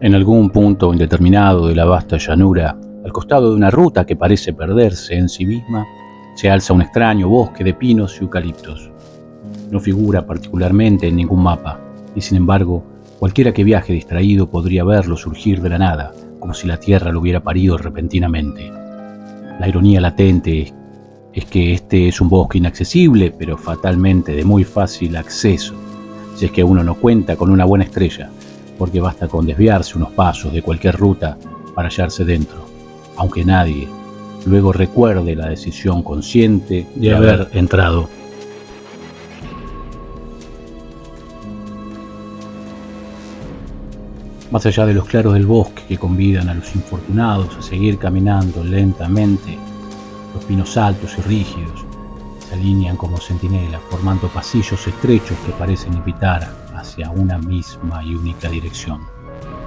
En algún punto indeterminado de la vasta llanura, al costado de una ruta que parece perderse en sí misma, se alza un extraño bosque de pinos y eucaliptos. No figura particularmente en ningún mapa, y sin embargo, cualquiera que viaje distraído podría verlo surgir de la nada, como si la tierra lo hubiera parido repentinamente. La ironía latente es que este es un bosque inaccesible, pero fatalmente de muy fácil acceso, si es que uno no cuenta con una buena estrella, porque basta con desviarse unos pasos de cualquier ruta para hallarse dentro, aunque nadie luego recuerde la decisión consciente de haber entrado. Más allá de los claros del bosque que convidan a los infortunados a seguir caminando lentamente, los pinos altos y rígidos se alinean como centinelas, formando pasillos estrechos que parecen invitar hacia una misma y única dirección.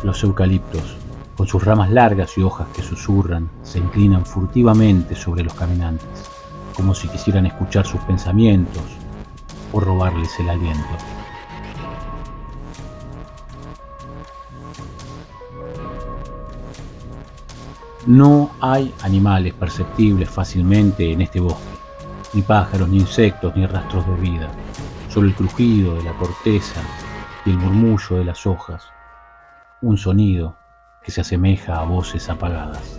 Los eucaliptos, con sus ramas largas y hojas que susurran, se inclinan furtivamente sobre los caminantes, como si quisieran escuchar sus pensamientos o robarles el aliento. No hay animales perceptibles fácilmente en este bosque, ni pájaros, ni insectos, ni rastros de vida, solo el crujido de la corteza y el murmullo de las hojas, un sonido que se asemeja a voces apagadas.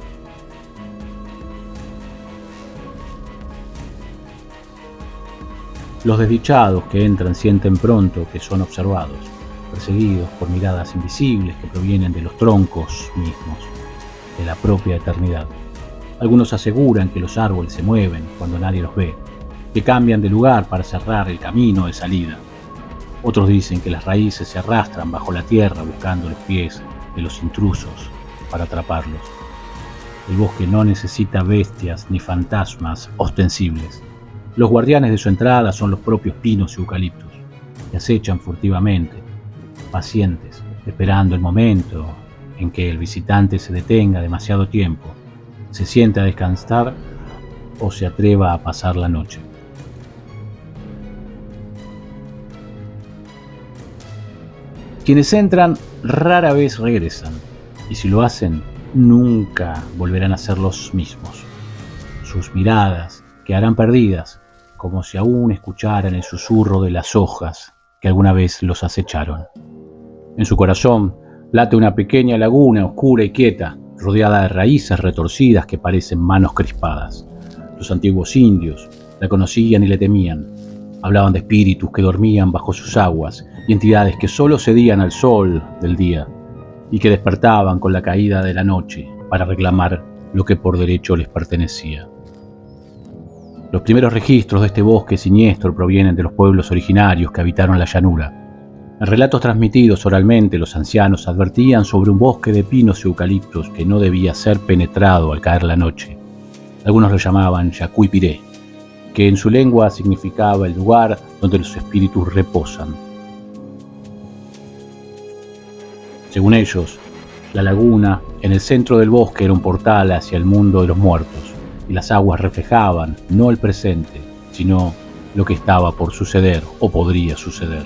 Los desdichados que entran sienten pronto que son observados, perseguidos por miradas invisibles que provienen de los troncos mismos, de la propia eternidad. Algunos aseguran que los árboles se mueven cuando nadie los ve, que cambian de lugar para cerrar el camino de salida. Otros dicen que las raíces se arrastran bajo la tierra buscando los pies de los intrusos para atraparlos. El bosque no necesita bestias ni fantasmas ostensibles. Los guardianes de su entrada son los propios pinos y eucaliptos, que acechan furtivamente, pacientes, esperando el momento en que el visitante se detenga demasiado tiempo, se siente a descansar o se atreva a pasar la noche. Quienes entran rara vez regresan, y si lo hacen, nunca volverán a ser los mismos. Sus miradas quedarán perdidas, como si aún escucharan el susurro de las hojas que alguna vez los acecharon. En su corazón late una pequeña laguna oscura y quieta, rodeada de raíces retorcidas que parecen manos crispadas. Los antiguos indios la conocían y le temían. Hablaban de espíritus que dormían bajo sus aguas y entidades que solo cedían al sol del día y que despertaban con la caída de la noche para reclamar lo que por derecho les pertenecía. Los primeros registros de este bosque siniestro provienen de los pueblos originarios que habitaron la llanura. En relatos transmitidos oralmente, los ancianos advertían sobre un bosque de pinos y eucaliptos que no debía ser penetrado al caer la noche. Algunos lo llamaban Yacuipiré, que en su lengua significaba el lugar donde los espíritus reposan. Según ellos, la laguna en el centro del bosque era un portal hacia el mundo de los muertos, y las aguas reflejaban no el presente, sino lo que estaba por suceder o podría suceder.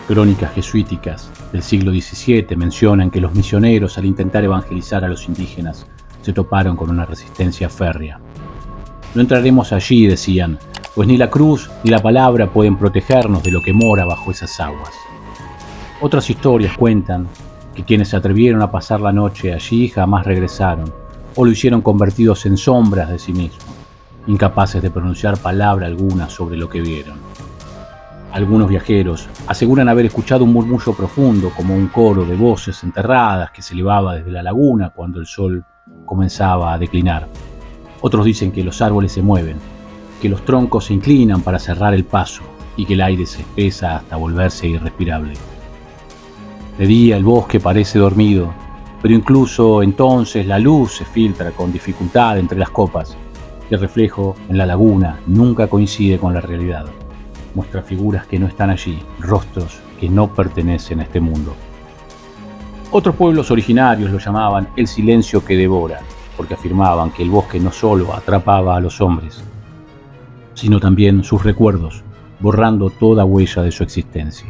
Crónicas jesuíticas del siglo XVII mencionan que los misioneros, al intentar evangelizar a los indígenas, se toparon con una resistencia férrea. No entraremos allí, decían, pues ni la cruz ni la palabra pueden protegernos de lo que mora bajo esas aguas. Otras historias cuentan que quienes se atrevieron a pasar la noche allí jamás regresaron, o lo hicieron convertidos en sombras de sí mismos, incapaces de pronunciar palabra alguna sobre lo que vieron. Algunos viajeros aseguran haber escuchado un murmullo profundo, como un coro de voces enterradas que se elevaba desde la laguna cuando el sol comenzaba a declinar. Otros dicen que los árboles se mueven, que los troncos se inclinan para cerrar el paso y que el aire se espesa hasta volverse irrespirable. De día el bosque parece dormido, pero incluso entonces la luz se filtra con dificultad entre las copas y el reflejo en la laguna nunca coincide con la realidad. Muestra figuras que no están allí, rostros que no pertenecen a este mundo. Otros pueblos originarios lo llamaban el silencio que devora, porque afirmaban que el bosque no solo atrapaba a los hombres, sino también sus recuerdos, borrando toda huella de su existencia.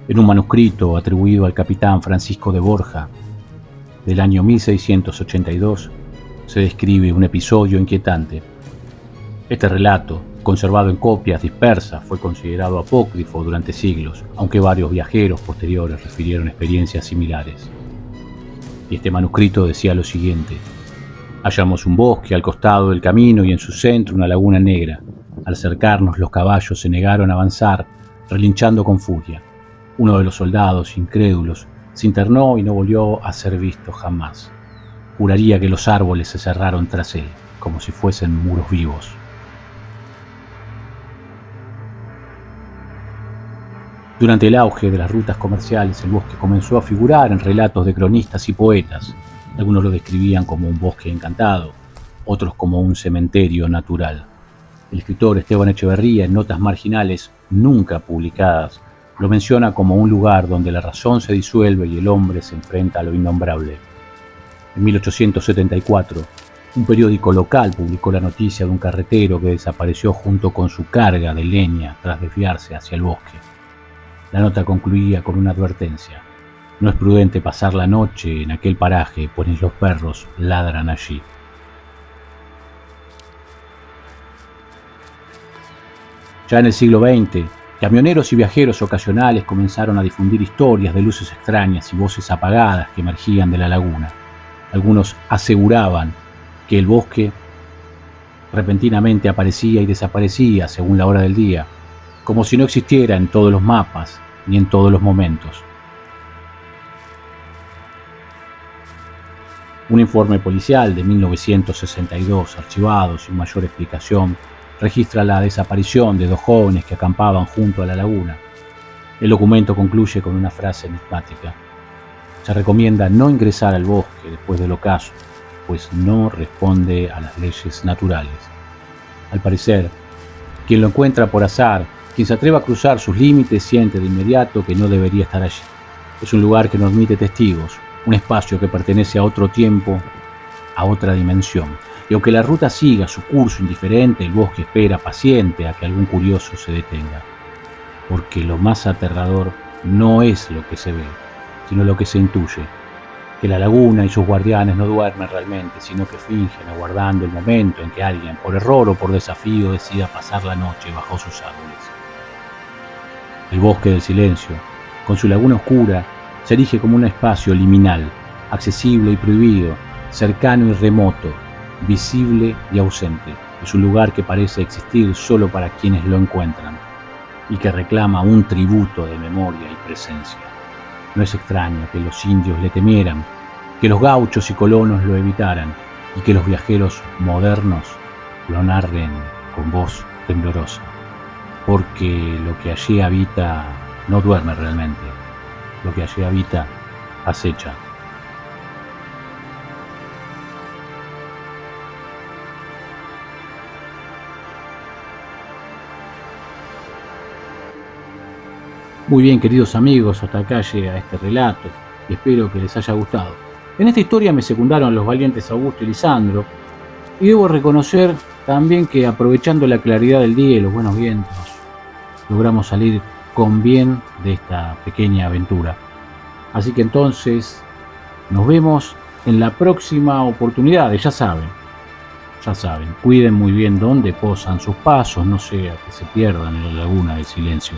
En un manuscrito atribuido al capitán Francisco de Borja, del año 1682, se describe un episodio inquietante. Este relato, conservado en copias dispersas, fue considerado apócrifo durante siglos, aunque varios viajeros posteriores refirieron experiencias similares. Y este manuscrito decía lo siguiente: hallamos un bosque al costado del camino y en su centro una laguna negra. Al acercarnos, los caballos se negaron a avanzar, relinchando con furia. Uno de los soldados, incrédulos, se internó y no volvió a ser visto jamás. Juraría que los árboles se cerraron tras él, como si fuesen muros vivos. Durante el auge de las rutas comerciales, el bosque comenzó a figurar en relatos de cronistas y poetas. Algunos lo describían como un bosque encantado, otros como un cementerio natural. El escritor Esteban Echeverría, en notas marginales nunca publicadas, lo menciona como un lugar donde la razón se disuelve y el hombre se enfrenta a lo innombrable. En 1874, un periódico local publicó la noticia de un carretero que desapareció junto con su carga de leña tras desviarse hacia el bosque. La nota concluía con una advertencia: no es prudente pasar la noche en aquel paraje, pues los perros ladran allí. Ya en el siglo XX, camioneros y viajeros ocasionales comenzaron a difundir historias de luces extrañas y voces apagadas que emergían de la laguna. Algunos aseguraban que el bosque repentinamente aparecía y desaparecía según la hora del día, como si no existiera en todos los mapas ni en todos los momentos. Un informe policial de 1962, archivado sin mayor explicación, registra la desaparición de 2 jóvenes que acampaban junto a la laguna. El documento concluye con una frase enigmática: se recomienda no ingresar al bosque después del ocaso, pues no responde a las leyes naturales. Al parecer, quien lo encuentra por azar, quien se atreva a cruzar sus límites, siente de inmediato que no debería estar allí. Es un lugar que no admite testigos, un espacio que pertenece a otro tiempo, a otra dimensión. Y aunque la ruta siga su curso indiferente, el bosque espera paciente a que algún curioso se detenga. Porque lo más aterrador no es lo que se ve, sino lo que se intuye. Que la laguna y sus guardianes no duermen realmente, sino que fingen aguardando el momento en que alguien, por error o por desafío, decida pasar la noche bajo sus árboles. El bosque del silencio, con su laguna oscura, se erige como un espacio liminal, accesible y prohibido, cercano y remoto, visible y ausente. Es un lugar que parece existir solo para quienes lo encuentran y que reclama un tributo de memoria y presencia. No es extraño que los indios le temieran, que los gauchos y colonos lo evitaran y que los viajeros modernos lo narren con voz temblorosa, porque lo que allí habita no duerme realmente, lo que allí habita acecha. Muy bien, queridos amigos, hasta acá llega este relato y espero que les haya gustado. En esta historia me secundaron los valientes Augusto y Lisandro, y debo reconocer también que, aprovechando la claridad del día y los buenos vientos, logramos salir con bien de esta pequeña aventura. Así que entonces nos vemos en la próxima oportunidad. Y ya saben, cuiden muy bien dónde posan sus pasos, no sea que se pierdan en la laguna del silencio.